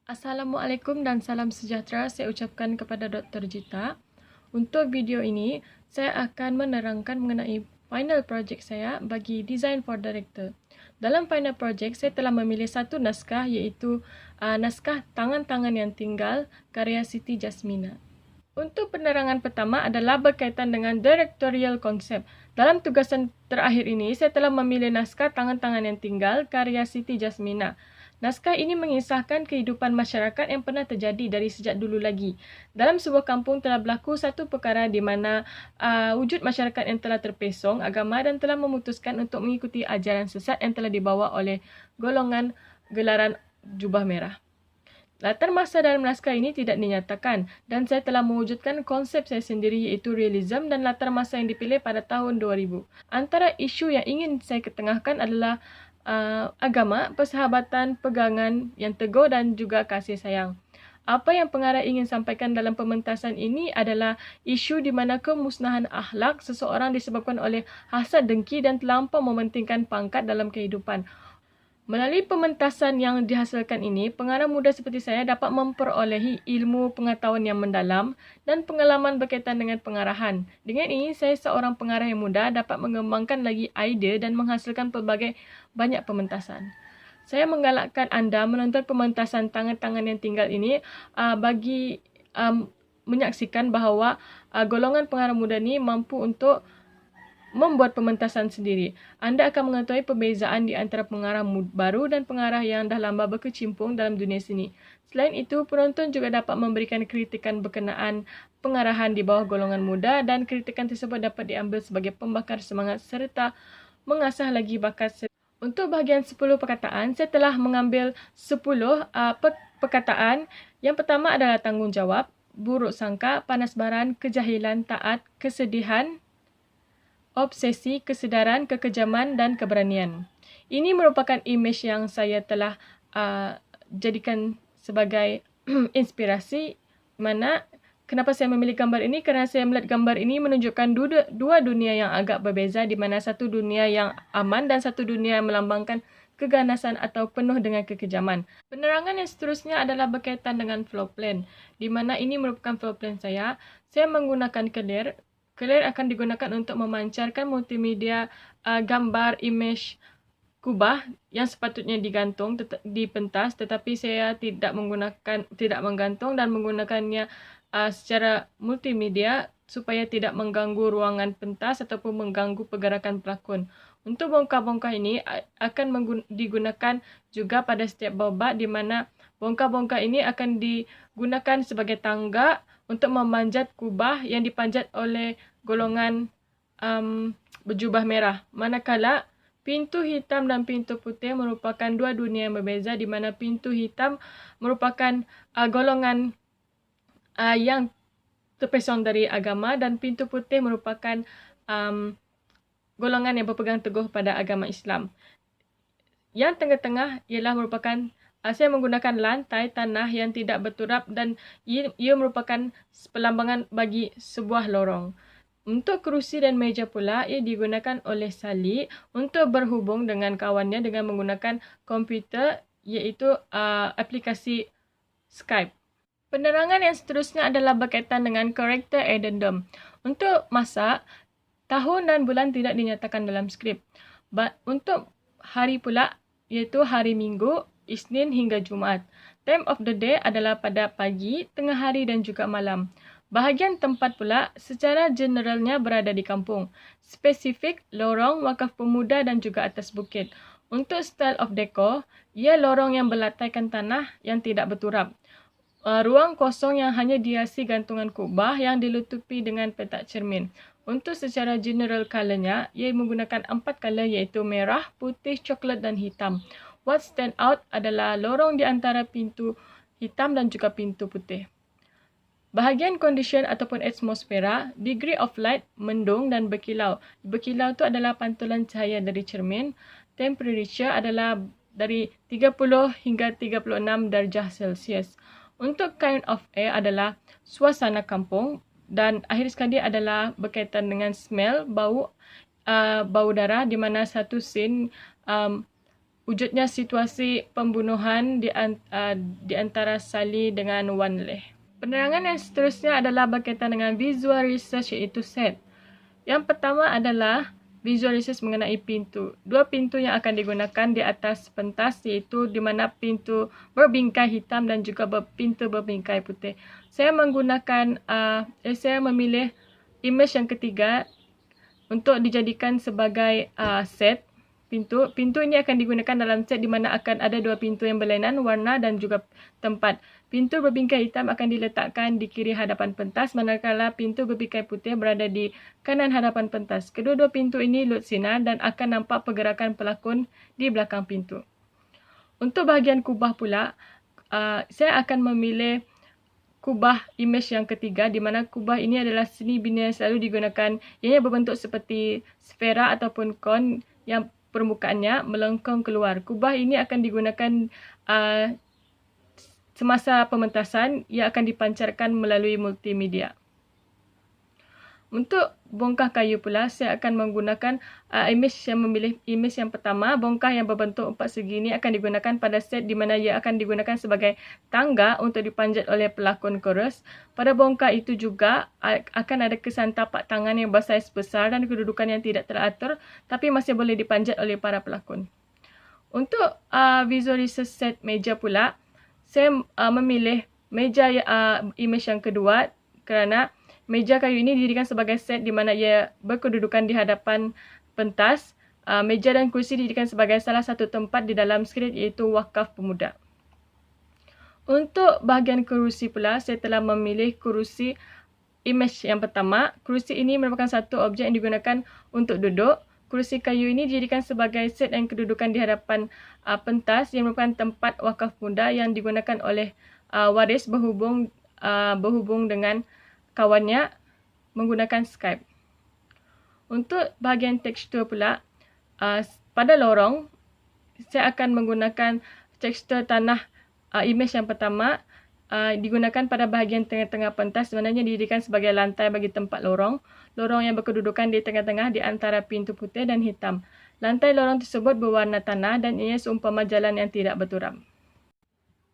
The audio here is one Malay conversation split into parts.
Assalamualaikum dan salam sejahtera saya ucapkan kepada Dr. Jita. Untuk video ini, saya akan menerangkan mengenai final project saya bagi Design for Director. Dalam final project, saya telah memilih satu naskah iaitu naskah Tangan-Tangan Yang Tinggal karya Siti Jasmina. Untuk penerangan pertama adalah berkaitan dengan directorial concept. Dalam tugasan terakhir ini, saya telah memilih naskah Tangan-Tangan Yang Tinggal karya Siti Jasmina. Naskah ini mengisahkan kehidupan masyarakat yang pernah terjadi dari sejak dulu lagi. Dalam sebuah kampung telah berlaku satu perkara di mana wujud masyarakat yang telah terpesong agama dan telah memutuskan untuk mengikuti ajaran sesat yang telah dibawa oleh golongan gelaran jubah merah. Latar masa dalam naskah ini tidak dinyatakan dan saya telah mewujudkan konsep saya sendiri iaitu realism dan latar masa yang dipilih pada tahun 2000. Antara isu yang ingin saya ketengahkan adalah agama, persahabatan, pegangan yang teguh dan juga kasih sayang. Apa yang pengarah ingin sampaikan dalam pementasan ini adalah isu di mana kemusnahan akhlak seseorang disebabkan oleh hasad dengki dan terlampau mementingkan pangkat dalam kehidupan. Melalui pementasan yang dihasilkan ini, pengarah muda seperti saya dapat memperolehi ilmu pengetahuan yang mendalam dan pengalaman berkaitan dengan pengarahan. Dengan ini, saya seorang pengarah yang muda dapat mengembangkan lagi idea dan menghasilkan pelbagai banyak pementasan. Saya menggalakkan anda menonton pementasan Tangan-Tangan Yang Tinggal ini bagi menyaksikan bahawa golongan pengarah muda ini mampu untuk membuat pementasan sendiri. Anda akan mengetahui perbezaan di antara pengarah baru dan pengarah yang dah lama berkecimpung dalam dunia seni. Selain itu, penonton juga dapat memberikan kritikan berkenaan pengarahan di bawah golongan muda dan kritikan tersebut dapat diambil sebagai pembakar semangat serta mengasah lagi bakat. Untuk bahagian 10 perkataan, saya telah mengambil 10 perkataan. Yang pertama adalah tanggungjawab, buruk sangka, panas baran, kejahilan, taat, kesedihan, obsesi, kesedaran, kekejaman, dan keberanian. Ini merupakan imej yang saya telah jadikan sebagai inspirasi. Mana kenapa saya memilih gambar ini? Kerana saya melihat gambar ini menunjukkan dua dunia yang agak berbeza, di mana satu dunia yang aman dan satu dunia yang melambangkan keganasan atau penuh dengan kekejaman. Penerangan yang seterusnya adalah berkaitan dengan floor plan, di mana ini merupakan floor plan saya. Saya menggunakan kelir. Kelir akan digunakan untuk memancarkan multimedia gambar, imej kubah yang sepatutnya digantung di pentas, tetapi saya tidak menggantung dan menggunakannya secara multimedia supaya tidak mengganggu ruangan pentas ataupun mengganggu pergerakan pelakon. Untuk bongkar-bongkar ini akan digunakan juga pada setiap babak, di mana bongkar-bongkar ini akan digunakan sebagai tangga untuk memanjat kubah yang dipanjat oleh golongan berjubah merah. Manakala pintu hitam dan pintu putih merupakan dua dunia yang berbeza, di mana pintu hitam merupakan golongan yang terpesong dari agama dan pintu putih merupakan golongan yang berpegang teguh pada agama Islam. Yang tengah-tengah ialah merupakan saya menggunakan lantai tanah yang tidak berturap dan ia merupakan pelambangan bagi sebuah lorong. Untuk kerusi dan meja pula, ia digunakan oleh Sally untuk berhubung dengan kawannya dengan menggunakan komputer iaitu aplikasi Skype. Penerangan yang seterusnya adalah berkaitan dengan character addendum. Untuk masa, tahun dan bulan tidak dinyatakan dalam skrip. Untuk hari pula, iaitu hari Minggu, Isnin hingga Jumaat. Time of the day adalah pada pagi, tengah hari dan juga malam. Bahagian tempat pula secara generalnya berada di kampung. Spesifik, lorong, wakaf pemuda dan juga atas bukit. Untuk style of decor, ia lorong yang berlataikan tanah yang tidak berturap. Ruang kosong yang hanya dihiasi gantungan kubah yang dilutupi dengan petak cermin. Untuk secara general colornya, ia menggunakan 4 color iaitu merah, putih, coklat dan hitam. What stand out adalah lorong di antara pintu hitam dan juga pintu putih. Bahagian condition ataupun atmosfera, degree of light, mendung dan berkilau. Berkilau itu adalah pantulan cahaya dari cermin. Temperature adalah dari 30 hingga 36 darjah Celsius. Untuk kind of air adalah suasana kampung dan akhir sekali adalah berkaitan dengan smell, bau darah, di mana satu scene wujudnya situasi pembunuhan di antara Sally dengan Wan Leh. Penerangan yang seterusnya adalah berkaitan dengan visual research iaitu set. Yang pertama adalah visual research mengenai pintu. Dua pintu yang akan digunakan di atas pentas iaitu di mana pintu berbingkai hitam dan juga pintu berbingkai putih. Saya memilih image yang ketiga untuk dijadikan sebagai set pintu. Pintu ini akan digunakan dalam set di mana akan ada dua pintu yang berlainan warna dan juga tempat. Pintu berbingkai hitam akan diletakkan di kiri hadapan pentas, manakala pintu berbingkai putih berada di kanan hadapan pentas. Kedua-dua pintu ini lut sinar dan akan nampak pergerakan pelakon di belakang pintu. Untuk bahagian kubah pula, saya akan memilih kubah image yang ketiga, di mana kubah ini adalah seni bina yang selalu digunakan, ianya berbentuk seperti sfera ataupun kon yang permukaannya melengkung keluar. Kubah ini akan digunakan semasa pementasan, ia akan dipancarkan melalui multimedia. Untuk bongkah kayu pula, saya akan menggunakan memilih image yang pertama. Bongkah yang berbentuk empat segi ini akan digunakan pada set di mana ia akan digunakan sebagai tangga untuk dipanjat oleh pelakon chorus. Pada bongkah itu juga akan ada kesan tapak tangan yang bersaiz besar dan kedudukan yang tidak teratur tapi masih boleh dipanjat oleh para pelakon. Untuk visual research set meja pula, saya memilih meja image yang kedua kerana meja kayu ini didirikan sebagai set di mana ia berkedudukan di hadapan pentas. Meja dan kursi didirikan sebagai salah satu tempat di dalam skrip iaitu wakaf pemuda. Untuk bahagian kerusi pula, saya telah memilih kerusi image yang pertama. Kerusi ini merupakan satu objek yang digunakan untuk duduk. Kerusi kayu ini didirikan sebagai set yang kedudukan di hadapan pentas yang merupakan tempat wakaf pemuda yang digunakan oleh waris berhubung dengan kawannya menggunakan Skype. Untuk bahagian tekstur pula, pada lorong, saya akan menggunakan tekstur tanah image yang pertama, digunakan pada bahagian tengah-tengah pentas, sebenarnya didirikan sebagai lantai bagi tempat lorong. Lorong yang berkedudukan di tengah-tengah di antara pintu putih dan hitam. Lantai lorong tersebut berwarna tanah dan ia seumpama jalan yang tidak berturam.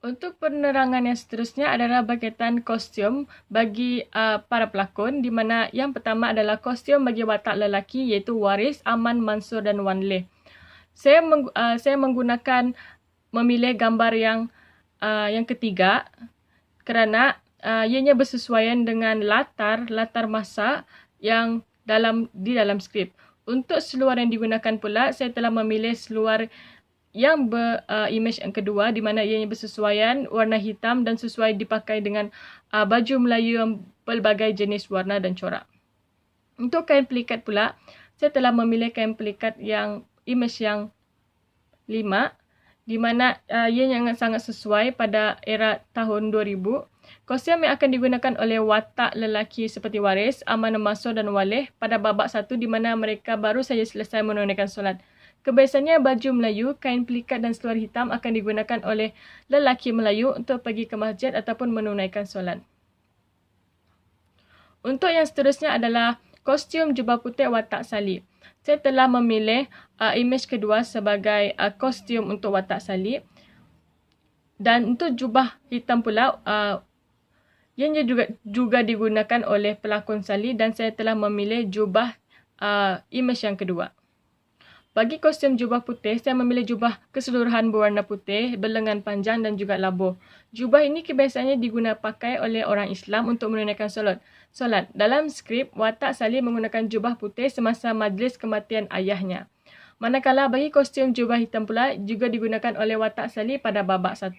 Untuk penerangan yang seterusnya adalah berkaitan kostum bagi para pelakon, di mana yang pertama adalah kostum bagi watak lelaki iaitu Waris, Aman, Mansur dan Wan Leh. Saya memilih gambar yang ketiga kerana ianya bersesuaian dengan latar masa yang di dalam skrip. Untuk seluar yang digunakan pula, saya telah memilih seluar yang image yang kedua di mana ianya bersesuaian warna hitam dan sesuai dipakai dengan baju Melayu yang pelbagai jenis warna dan corak. Untuk kain pelikat pula, saya telah memilih kain pelikat yang image yang 5 di mana ianya sangat sesuai pada era tahun 2000. Kostum yang akan digunakan oleh watak lelaki seperti Waris, Aman, Mansur dan Wan Leh pada babak 1 di mana mereka baru saja selesai menunaikan solat. Kebiasaannya baju Melayu, kain pelikat dan seluar hitam akan digunakan oleh lelaki Melayu untuk pergi ke masjid ataupun menunaikan solat. Untuk yang seterusnya adalah kostum jubah putih watak Sally. Saya telah memilih image kedua sebagai kostum untuk watak Sally. Dan untuk jubah hitam pula, yang juga digunakan oleh pelakon Sally dan saya telah memilih jubah image yang kedua. Bagi kostum jubah putih, saya memilih jubah keseluruhan berwarna putih, berlengan panjang dan juga labuh. Jubah ini kebiasaannya pakai oleh orang Islam untuk menunaikan solat. Dalam skrip, watak Sally menggunakan jubah putih semasa majlis kematian ayahnya. Manakala bagi kostum jubah hitam pula juga digunakan oleh watak Sally pada babak 1.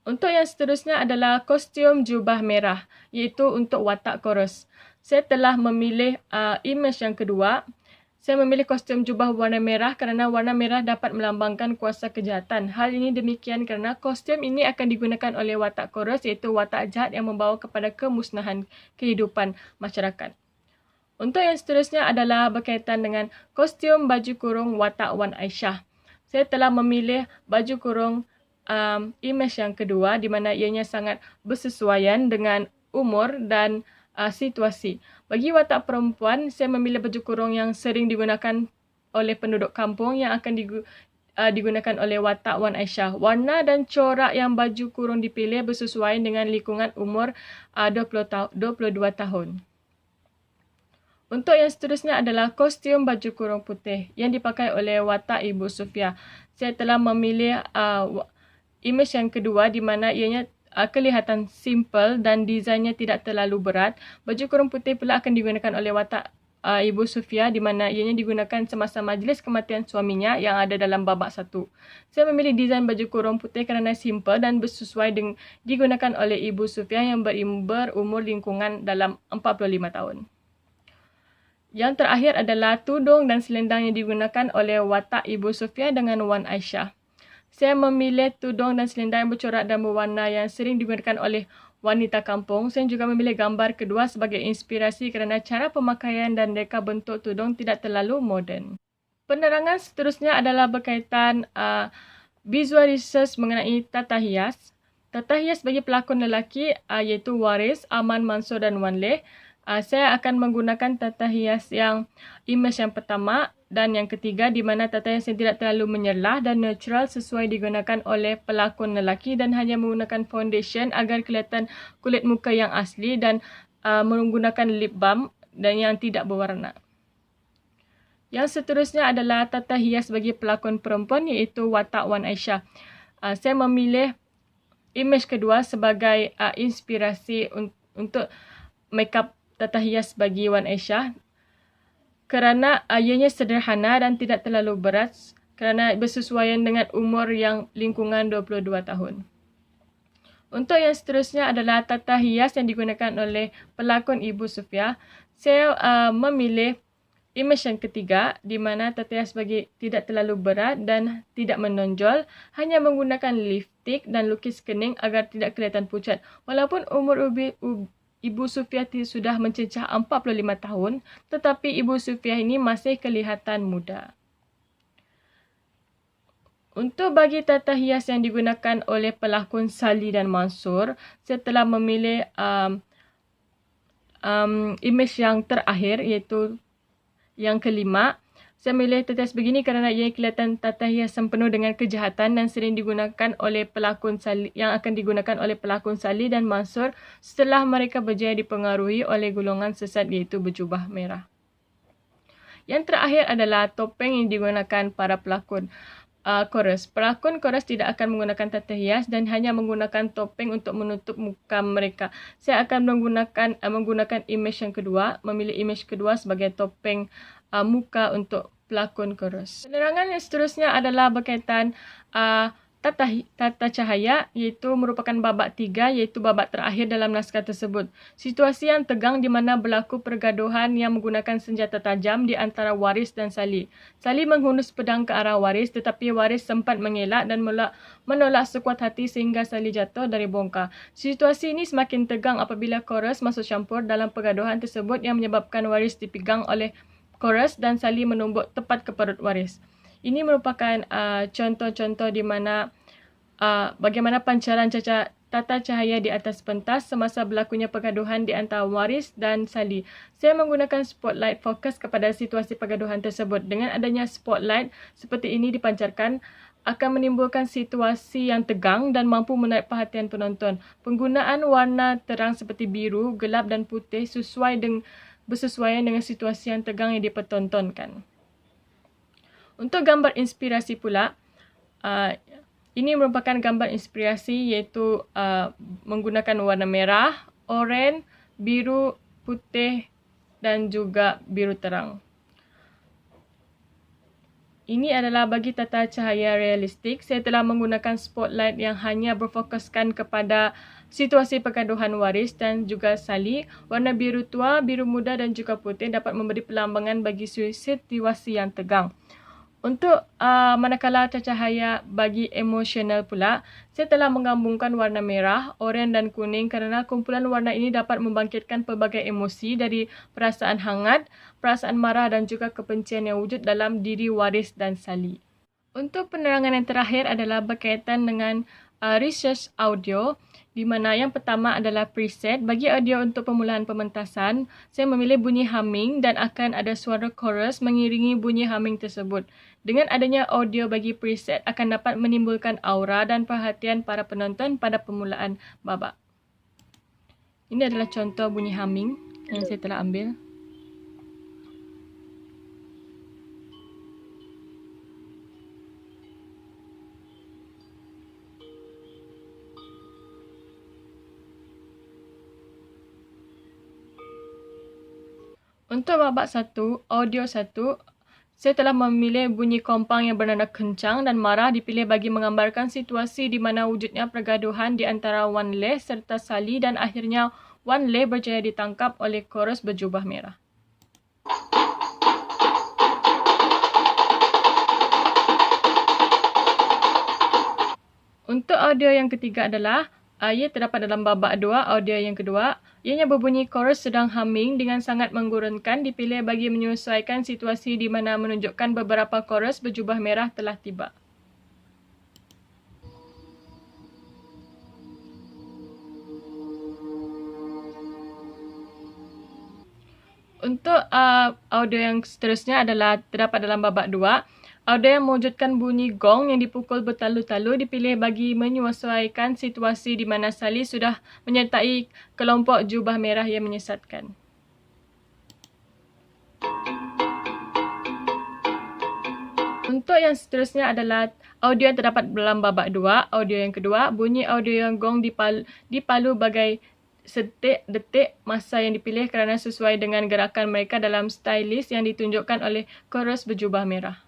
Untuk yang seterusnya adalah kostum jubah merah, iaitu untuk watak chorus. Saya telah memilih image yang kedua. Saya memilih kostum jubah warna merah kerana warna merah dapat melambangkan kuasa kejahatan. Hal ini demikian kerana kostum ini akan digunakan oleh watak chorus iaitu watak jahat yang membawa kepada kemusnahan kehidupan masyarakat. Untuk yang seterusnya adalah berkaitan dengan kostum baju kurung watak Wan Aisyah. Saya telah memilih baju kurung image yang kedua di mana ianya sangat bersesuaian dengan umur dan situasi. Bagi watak perempuan, saya memilih baju kurung yang sering digunakan oleh penduduk kampung yang akan digunakan oleh watak Wan Aisyah. Warna dan corak yang baju kurung dipilih bersesuaian dengan lingkungan umur 22 tahun. Untuk yang seterusnya adalah kostum baju kurung putih yang dipakai oleh watak Ibu Sufia. Saya telah memilih imej yang kedua di mana ianya kelihatan simple dan desainnya tidak terlalu berat. Baju kurung putih pula akan digunakan oleh watak Ibu Sufia di mana ianya digunakan semasa majlis kematian suaminya yang ada dalam babak 1. Saya memilih desain baju kurung putih kerana simple dan bersesuai dengan digunakan oleh Ibu Sufia yang berumur lingkungan dalam 45 tahun. Yang terakhir adalah tudung dan selendang yang digunakan oleh watak Ibu Sufia dengan Wan Aisyah. Saya memilih tudung dan selendang yang bercorak dan berwarna yang sering digunakan oleh wanita kampung. Saya juga memilih gambar kedua sebagai inspirasi kerana cara pemakaian dan reka bentuk tudung tidak terlalu moden. Penerangan seterusnya adalah berkaitan visual research mengenai tata hias. Tata hias bagi pelakon lelaki iaitu Waris, Aman, Mansur dan Wan Leh. Saya akan menggunakan tata hias yang imej yang pertama dan yang ketiga di mana tata hias yang tidak terlalu menyerlah dan natural sesuai digunakan oleh pelakon lelaki dan hanya menggunakan foundation agar kelihatan kulit muka yang asli dan menggunakan lip balm dan yang tidak berwarna. Yang seterusnya adalah tata hias bagi pelakon perempuan iaitu watak Wan Aisyah. Saya memilih imej kedua sebagai inspirasi untuk makeup tata hias bagi Wan Aisyah kerana ianya sederhana dan tidak terlalu berat kerana bersesuaian dengan umur yang lingkungan 22 tahun. Untuk yang seterusnya adalah tata hias yang digunakan oleh pelakon Ibu Sufia. Saya memilih imej yang ketiga di mana tata hias bagi tidak terlalu berat dan tidak menonjol, hanya menggunakan lipstik dan lukis kening agar tidak kelihatan pucat. Walaupun umur Ibu Sufia sudah mencecah 45 tahun, tetapi Ibu Sufia ini masih kelihatan muda. Untuk bagi tata hias yang digunakan oleh pelakon Sali dan Mansur, saya telah memilih imej yang terakhir iaitu yang kelima. Saya memilih tata hias begini kerana ia kelihatan tata hias yang penuh dengan kejahatan dan sering digunakan oleh pelakon Sali yang akan digunakan oleh pelakon Sali dan Mansur setelah mereka berjaya dipengaruhi oleh golongan sesat iaitu berjubah merah. Yang terakhir adalah topeng yang digunakan para pelakon chorus. Pelakon chorus tidak akan menggunakan tata hias dan hanya menggunakan topeng untuk menutup muka mereka. Saya akan menggunakan imej yang kedua, memilih imej kedua sebagai topeng muka untuk pelakon chorus. Penerangan yang seterusnya adalah berkaitan tata cahaya iaitu merupakan babak 3 iaitu babak terakhir dalam naskah tersebut. Situasi yang tegang di mana berlaku pergaduhan yang menggunakan senjata tajam di antara Waris dan Sali. Sali menghunus pedang ke arah Waris tetapi Waris sempat mengelak dan menolak sekuat hati sehingga Sali jatuh dari bongkar. Situasi ini semakin tegang apabila chorus masuk campur dalam pergaduhan tersebut yang menyebabkan Waris dipegang oleh chorus dan Sali menumbuk tepat ke perut Waris. Ini merupakan contoh-contoh di mana bagaimana pancaran tata cahaya di atas pentas semasa berlakunya pergaduhan di antara Waris dan Sali. Saya menggunakan spotlight fokus kepada situasi pergaduhan tersebut. Dengan adanya spotlight seperti ini dipancarkan, akan menimbulkan situasi yang tegang dan mampu menarik perhatian penonton. Penggunaan warna terang seperti biru, gelap dan putih bersesuaian dengan situasi yang tegang yang dipertontonkan. Untuk gambar inspirasi pula, ini merupakan gambar inspirasi iaitu menggunakan warna merah, oranye, biru, putih dan juga biru terang. Ini adalah bagi tata cahaya realistik. Saya telah menggunakan spotlight yang hanya berfokuskan kepada situasi pergaduhan Waris dan juga Sali. Warna biru tua, biru muda dan juga putih dapat memberi pelambangan bagi situasi yang tegang. Untuk manakala cahaya bagi emosional pula, saya telah menggabungkan warna merah, oranye dan kuning kerana kumpulan warna ini dapat membangkitkan pelbagai emosi dari perasaan hangat, perasaan marah dan juga kebencian yang wujud dalam diri Waris dan Sali. Untuk penerangan yang terakhir adalah berkaitan dengan research audio, di mana yang pertama adalah preset. Bagi audio untuk pemulaan pementasan, saya memilih bunyi humming dan akan ada suara chorus mengiringi bunyi humming tersebut. Dengan adanya audio bagi preset akan dapat menimbulkan aura dan perhatian para penonton pada permulaan babak. Ini adalah contoh bunyi humming yang saya telah ambil. Untuk babak 1, audio 1, saya telah memilih bunyi kompang yang bernada kencang dan marah dipilih bagi menggambarkan situasi di mana wujudnya pergaduhan di antara Wan Le serta Sally dan akhirnya Wan Le berjaya ditangkap oleh chorus berjubah merah. Untuk audio yang ketiga adalah ia terdapat dalam babak 2, audio yang kedua. Ianya berbunyi chorus sedang humming dengan sangat menggurunkan dipilih bagi menyesuaikan situasi di mana menunjukkan beberapa chorus berjubah merah telah tiba. Untuk audio yang seterusnya adalah terdapat dalam babak 2. Audio yang mewujudkan bunyi gong yang dipukul bertalu-talu dipilih bagi menyesuaikan situasi di mana Sally sudah menyertai kelompok jubah merah yang menyesatkan. Untuk yang seterusnya adalah audio yang terdapat dalam babak 2, audio yang kedua. Bunyi audio yang gong dipalu bagai detik masa yang dipilih kerana sesuai dengan gerakan mereka dalam stylist yang ditunjukkan oleh chorus berjubah merah.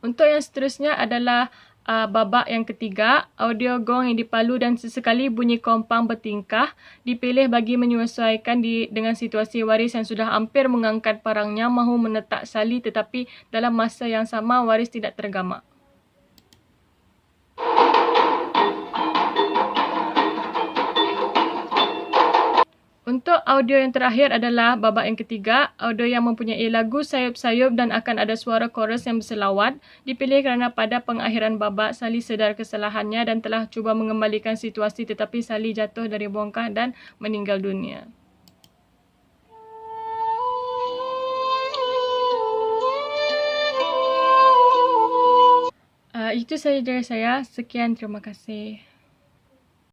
Untuk yang seterusnya adalah babak yang ketiga, audio gong yang dipalu dan sesekali bunyi kompang bertingkah dipilih bagi menyesuaikan dengan situasi Waris yang sudah hampir mengangkat parangnya mahu menetak Sally tetapi dalam masa yang sama Waris tidak tergamak. Untuk audio yang terakhir adalah babak yang ketiga, audio yang mempunyai lagu sayup-sayup dan akan ada suara chorus yang berselawat. Dipilih kerana pada pengakhiran babak, Sally sedar kesalahannya dan telah cuba mengembalikan situasi tetapi Sally jatuh dari bongkah dan meninggal dunia. Itu sahaja dari saya. Sekian, terima kasih.